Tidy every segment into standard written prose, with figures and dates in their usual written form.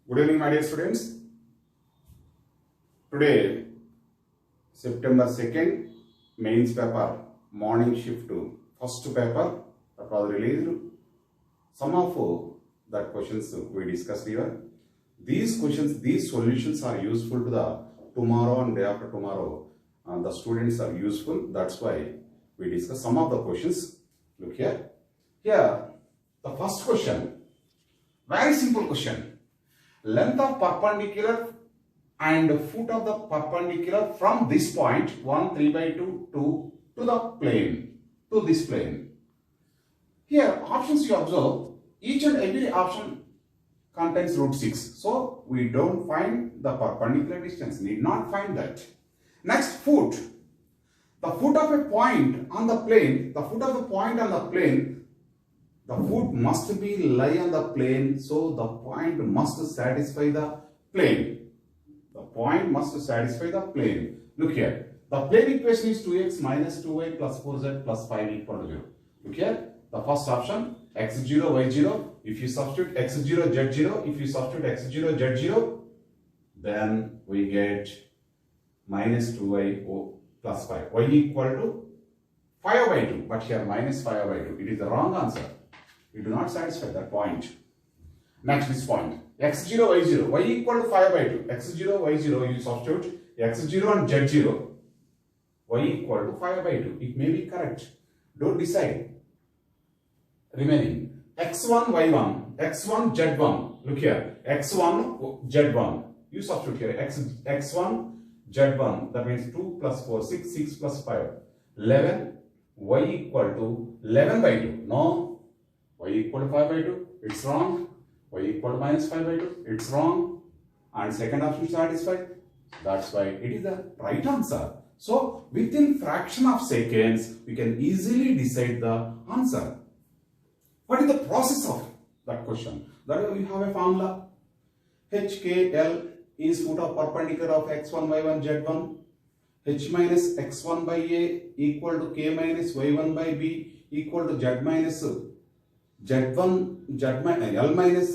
Good evening, my dear students. Today, September 2nd, mains paper, morning shift, first paper that was released. Some of that questions we discussed here. These questions, these solutions are useful to the tomorrow and day after tomorrow. The students are useful. That's why we discuss some of the questions. Look here. Here, the first question, very simple question. Length of perpendicular and foot of the perpendicular from this point 1 3/2 to the plane, to this plane. Here options you observe, each and every option contains √6. So we don't find the perpendicular distance, need not find that. Next, foot. The foot of a point on the plane, the foot of a point on the plane, the foot must be lie on the plane, so the point must satisfy the plane. The point must satisfy the plane. Look here. The plane equation is 2x minus 2y plus 4z plus 5 equal to 0. Look here. The first option, x0, y0. If you substitute x0, z0, if you substitute x0, z0, then we get minus 2y plus 5. Y equal to 5/2. But here minus 5/2. It is the wrong answer. We do not satisfy that point. Next, this point. x0, y0. Y equal to 5/2. x0, y0. You substitute x0 and z0. Y equal to 5/2. It may be correct. Don't decide. Remaining. x1, y1. x1, z1. Look here. x1, z1. You substitute here. x1, z1. That means 2 plus 4, 6, 6 plus 5. 11. Y equal to 11/2. No. Y equal to 5/2, it's wrong. Y equal to minus 5/2, it's wrong. And second option satisfied. That's why it is the right answer. So within fraction of seconds, we can easily decide the answer. What is the process of that question? That we have a formula. HKL is foot of perpendicular of x1, y1, z1. H minus x1 by a equal to k minus y1 by b equal to z minus L minus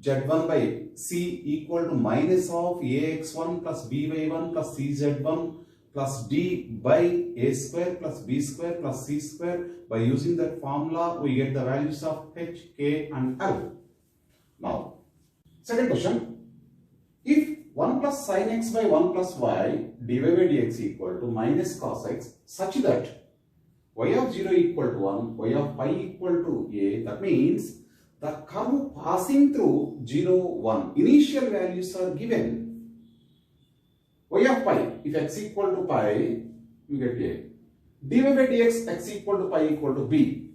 Z1 by C equal to minus of AX1 plus BY1 plus CZ1 plus D by A square plus B square plus C square. By using that formula, we get the values of H, K and L. Now, second question. If 1 plus sin x by 1 plus y dy by dx equal to minus cos x such that y of 0 equal to 1, y of pi equal to a, that means the curve passing through 0, 1, initial values are given. Y of pi, if x equal to pi, you get a. dy by dx, x equal to pi equal to b.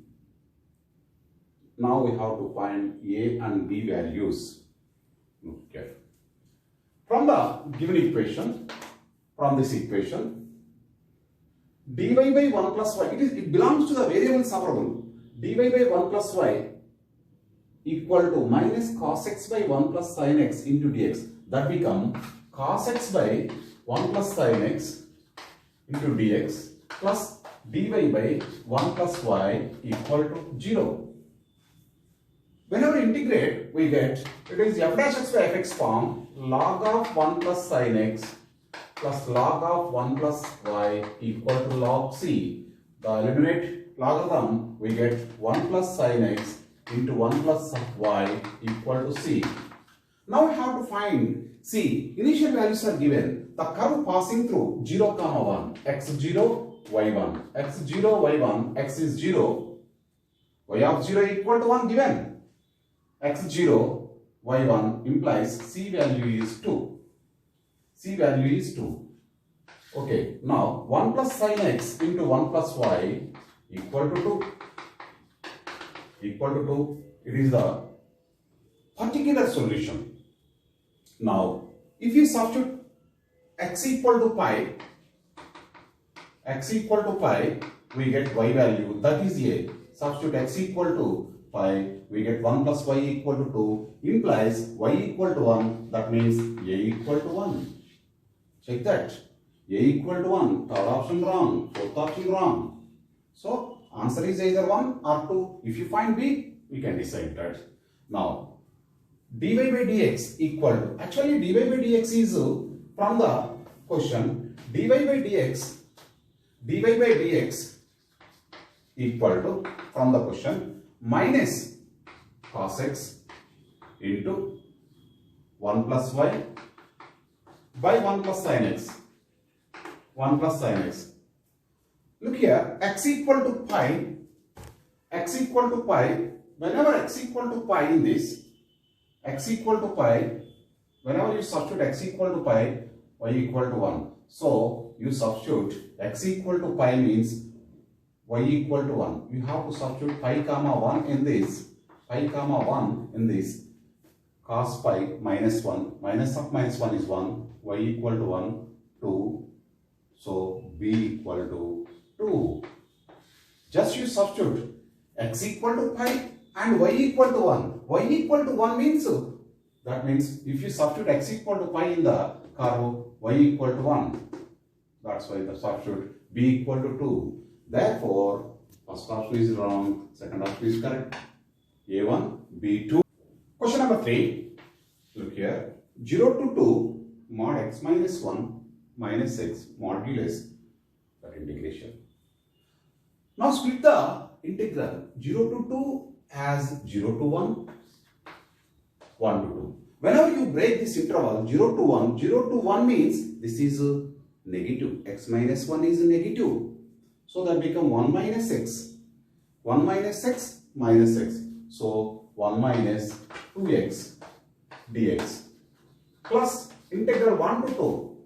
Now we have to find a and b values. Okay. From the given equation, from this equation, dy by 1 plus y, it belongs to the variable separable. dy by 1 plus y equal to minus cos x by 1 plus sin x into dx. That become cos x by 1 plus sin x into dx plus dy by 1 plus y equal to 0. Whenever integrate, we get, it is f dash x by fx form, log of 1 plus sin x plus log of 1 plus y equal to log c. The eliminate logarithm, we get 1 plus sin x into 1 plus y equal to c. Now we have to find c. Initial values are given. The curve passing through 0, 1, x0, y1. x0, y1, x is 0. Y of 0 equal to 1 given. x0, y1 implies c value is 2. C value is 2. Okay, now 1 plus sin x into 1 plus y equal to 2. Equal to 2. It is the particular solution. Now, if you substitute x equal to pi, we get y value, that is a. Substitute x equal to pi, we get 1 plus y equal to 2, implies y equal to 1, that means a equal to 1. Check that. A equal to 1, third option wrong, fourth option wrong. So, answer is either 1 or 2. If you find B, we can decide that. Now, dy by dx equal to, actually dy by dx is from the question, dy by dx equal to, from the question, minus cos x into 1 plus y by 1 plus sin x. 1 plus sin x. Look here, x equal to pi, whenever x equal to pi in this, x equal to pi, whenever you substitute x equal to pi, y equal to 1. So, you substitute x equal to pi means y equal to 1. You have to substitute pi comma 1 in this, cos pi minus 1, minus of minus 1 is 1, y equal to 1, 2, so b equal to 2. Just you substitute x equal to pi and y equal to 1. Y equal to 1 means, that means if you substitute x equal to pi in the curve, y equal to 1. That's why the substitute b equal to 2. Therefore, first option is wrong, second option is correct. A1, B2. Question number 3. Look here. 0 to 2 mod x minus 1 minus x modulus that integration. Now split the integral 0 to 2 as 0 to 1, 1 to 2. Whenever you break this interval 0 to 1, 0 to 1 means this is negative. X minus 1 is negative. So that become 1 minus x. 1 minus x minus x. So 1 minus 2x dx plus integral 1 to 2.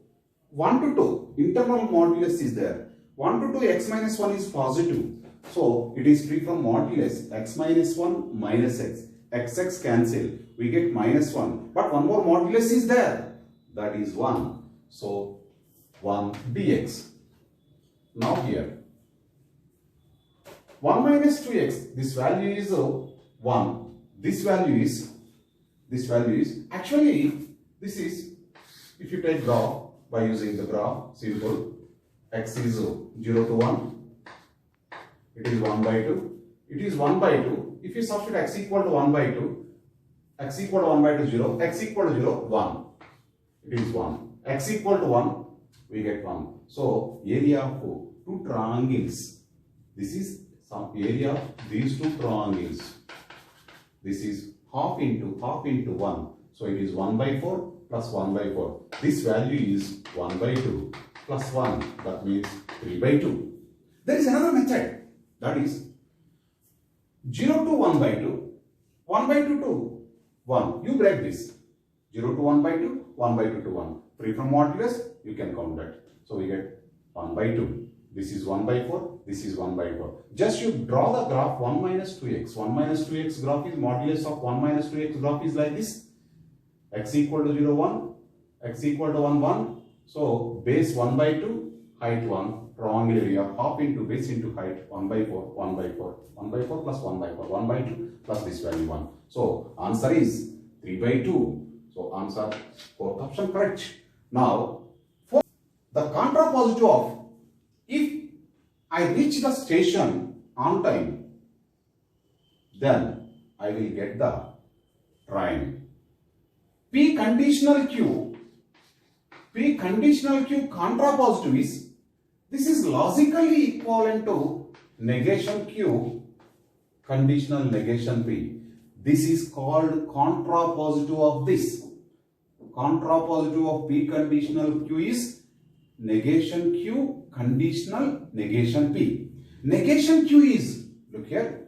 1 to 2 internal modulus is there. 1 to 2 x minus 1 is positive. So it is free from modulus x minus 1 minus x. X cancel. We get minus 1. But one more modulus is there. That is 1. So 1 dx. Now here 1 minus 2x, this value is 1. This value is actually, this is, if you take graph by using the graph, simple, x is 0 to 1, it is 1 by 2, it is 1 by 2. If you substitute x equal to 1 by 2, x equal to 1 by 2, 0, x equal to 0, 1, it is 1, x equal to 1, we get 1. So, area of two triangles, this is some area of these two triangles. This is half into 1. So it is 1 by 4 plus 1 by 4. This value is 1 by 2 plus 1. That means 3 by 2. There is another method. That is 0 to 1 by 2. 1 by 2 to 1. You break this. 0 to 1 by 2. 1 by 2 to 1. Free from modulus. You can count that. So we get 1 by 2. This is 1 by 4, this is 1 by 4. Just you draw the graph 1 minus 2x. 1 minus 2x graph is modulus of 1 minus 2x graph is like this. X equal to 0, 1, x equal to 1, 1. So base 1 by 2, height 1, triangle area, half into base into height, 1 by 4, 1 by 4. 1 by 4 plus 1 by 4, 1 by 2 plus this value 1. So answer is 3 by 2. So answer fourth option correct. Now, the contrapositive of, if I reach the station on time, then I will get the train. P conditional Q contrapositive is, this is logically equivalent to negation Q conditional negation P. This is called contrapositive of this. Contrapositive of P conditional Q is negation Q conditional negation P. Negation Q is, look here,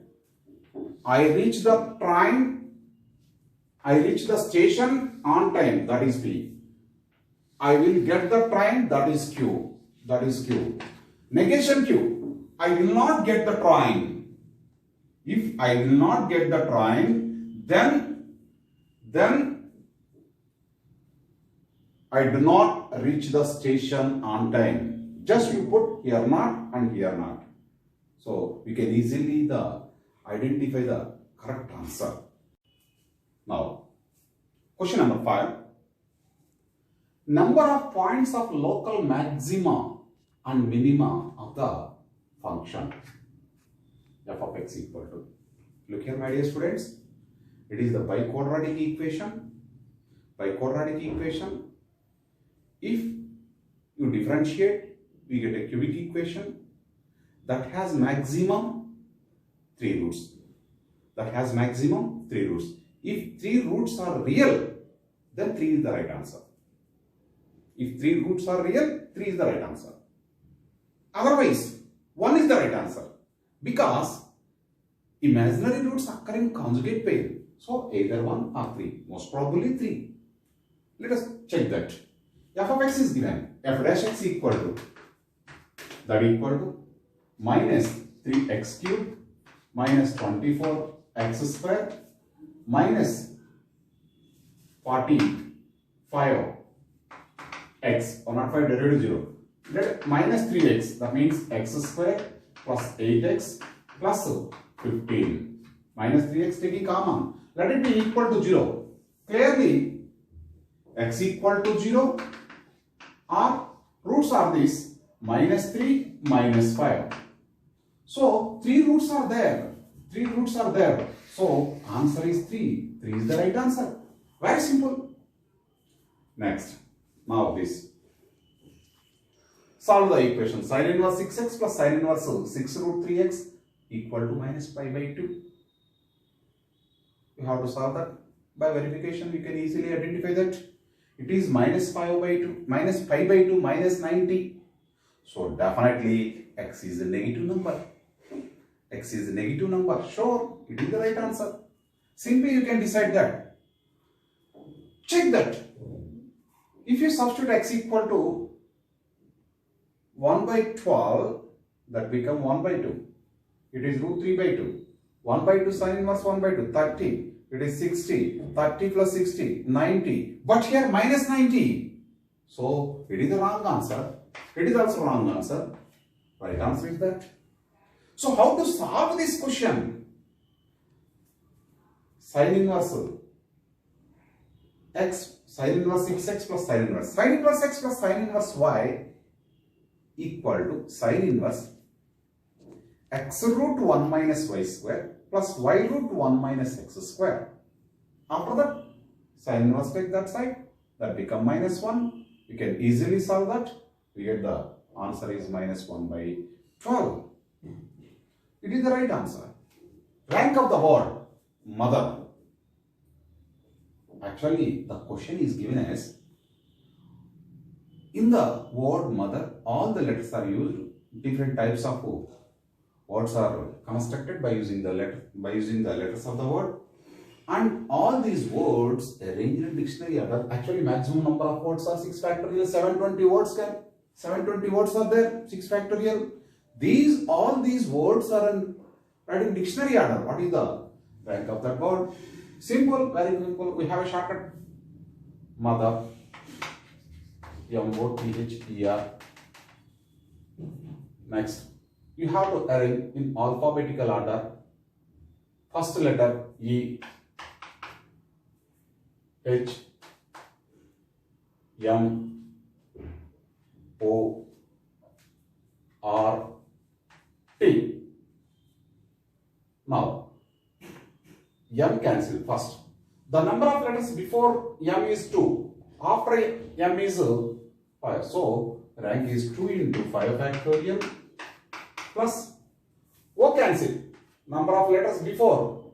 I reach the station on time, that is P. I will get the train, that is Q. That is Q. Negation Q, I will not get the train. If I will not get the train, then I do not reach the station on time. Just you put here not and here not. So we can easily identify the correct answer. Now, question number 5. Number of points of local maxima and minima of the function f of x equal to. Look here, my dear students. It is the biquadratic equation. Biquadratic equation. If you differentiate, we get a cubic equation that has maximum 3 roots. That has maximum 3 roots. If 3 roots are real, then 3 is the right answer. If 3 roots are real, 3 is the right answer. Otherwise, 1 is the right answer. Because imaginary roots occur in conjugate pair. So, either 1 or 3. Most probably 3. Let us check that. F of x is given. F dash x equal to minus 3x cubed minus 24x square minus 45x, 105 derivative 0. Let minus 3x, that means x square plus 8x plus 15. Minus 3x taking common. Let it be equal to 0. Clearly, x equal to 0 or roots are this minus 3 minus 5. So, 3 roots are there. 3 roots are there. So, answer is 3. 3 is the right answer. Very simple. Next. Now this. Solve the equation. Sin inverse 6x plus sin inverse 6 root 3x equal to minus pi by 2. You have to solve that. By verification, you can easily identify that. It is minus pi by 2, minus pi by 2, minus 90. So, definitely x is a negative number. X is a negative number. Sure, it is the right answer. Simply you can decide that. Check that. If you substitute x equal to 1 by 12, that become 1 by 2. It is root 3 by 2. 1 by 2 sin inverse 1 by 2, 30. It is 60. 30 plus 60, 90. But here minus 90. So, it is the wrong answer. It is also wrong answer. Right answer is that. So, how to solve this question? Sin inverse x, sin inverse 6x plus sin inverse. Sin inverse x plus sin inverse y equal to sin inverse x root 1 minus y square plus y root 1 minus x square. After that, sin inverse take that side. That become minus 1. You can easily solve that. We get the answer is minus 1 by 12. It is the right answer. Rank of the word mother. Actually, the question is given as in the word mother, all the letters are used. Different types of words are constructed by using the letters of the word, and all these words arranged in dictionary order. Actually, maximum number of words are 6 factorial. 720 words are there. 6 factorial. All these words are in dictionary order. What is the rank of that word? Simple, very simple. We have a shortcut. Mother. M-O-T-H-E-R. Next, you have to arrange in alphabetical order. First letter E, H, M, O, R, T. Now, M cancel first. The number of letters before M is 2. After M is 5. So, rank is 2 into 5 factorial plus O cancel. Number of letters before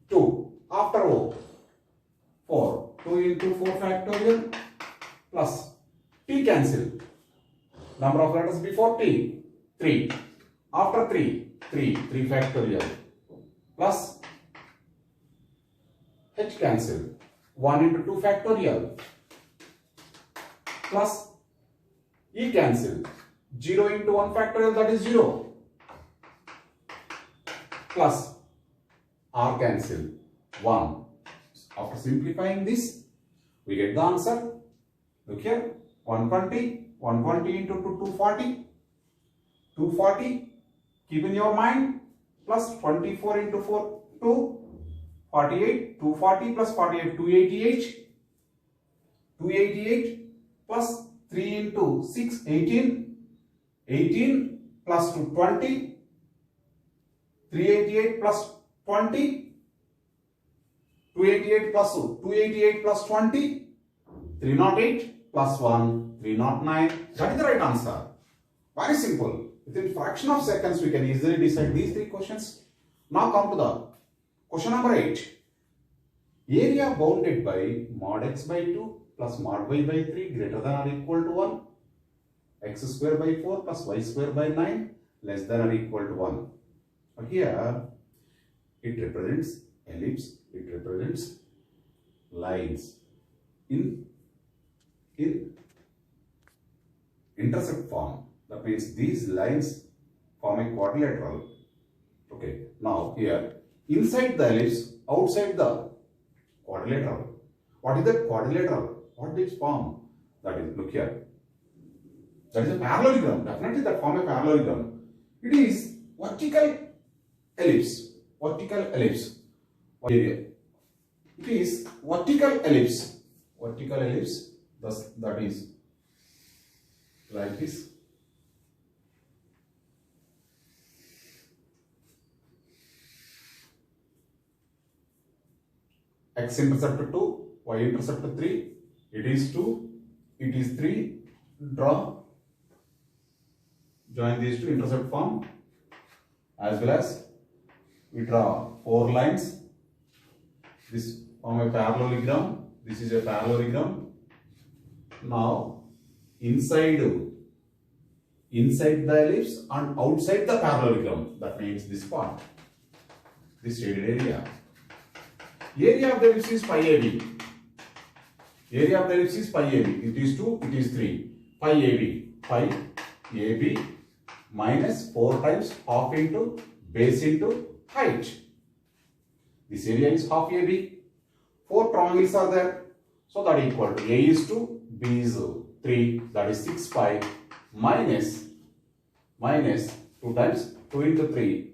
2. After O 4. 2 into 4 factorial plus T cancel. Number of letters before T 3. After 3 factorial plus H cancel. 1 into 2 factorial plus E cancel. 0 into 1 factorial, that is 0, plus R cancel 1. After simplifying this, we get the answer. Look here, 120 into 240, 240, keep in your mind, plus 24 into 4, 2, 48, 240 plus 48, 288, 288 plus 3 into 6, 18, 18 plus 2, 20, 388 plus 20, 288 plus 288 plus 20, 308 plus 1, 309. That is the right answer. Very simple. Within fraction of seconds, we can easily decide these three questions. Now come to the question number 8. Area bounded by mod x by 2 plus mod y by 3 greater than or equal to 1. X square by 4 plus y square by 9 less than or equal to 1. So here it represents ellipse, it represents lines in intercept form. That means these lines form a quadrilateral. Okay, now here inside the ellipse, outside the quadrilateral. What is that quadrilateral? What did it form? That is, look here. That is a parallelogram. Definitely that form a parallelogram. It is vertical ellipse. Vertical ellipse. Area. It is vertical ellipse. Vertical ellipse. Thus, that is like this. X-intercept 2, Y-intercept 3. It is 2. It is 3. Draw. Join these two intercept form, as well as we draw 4 lines. This form a parallelogram. This is a parallelogram. Now inside the ellipse and outside the parallelogram, that means this part, this shaded area. Area of the ellipse is pi AB. Area of the ellipse is pi AB. It is 2, it is 3. Pi AB. Pi AB minus 4 times half into base into height. This area is half AB. 4 triangles are there. So that equal to A is 2, B is 3. That is 6 pi minus 2 times 2 into 3.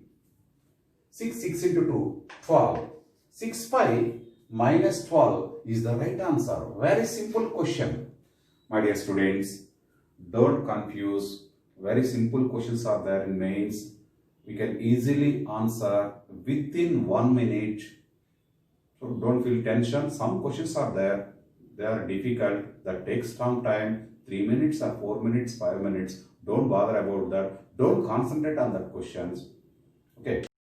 6 into 2, 12. 6 pi minus 12 is the right answer. Very simple question. My dear students, don't confuse. Very simple questions are there in mains. We can easily answer within 1 minute. So don't feel tension. Some questions are there. They are difficult. That takes some time. 3 minutes or 4 minutes, 5 minutes. Don't bother about that. Don't concentrate on that questions. Okay.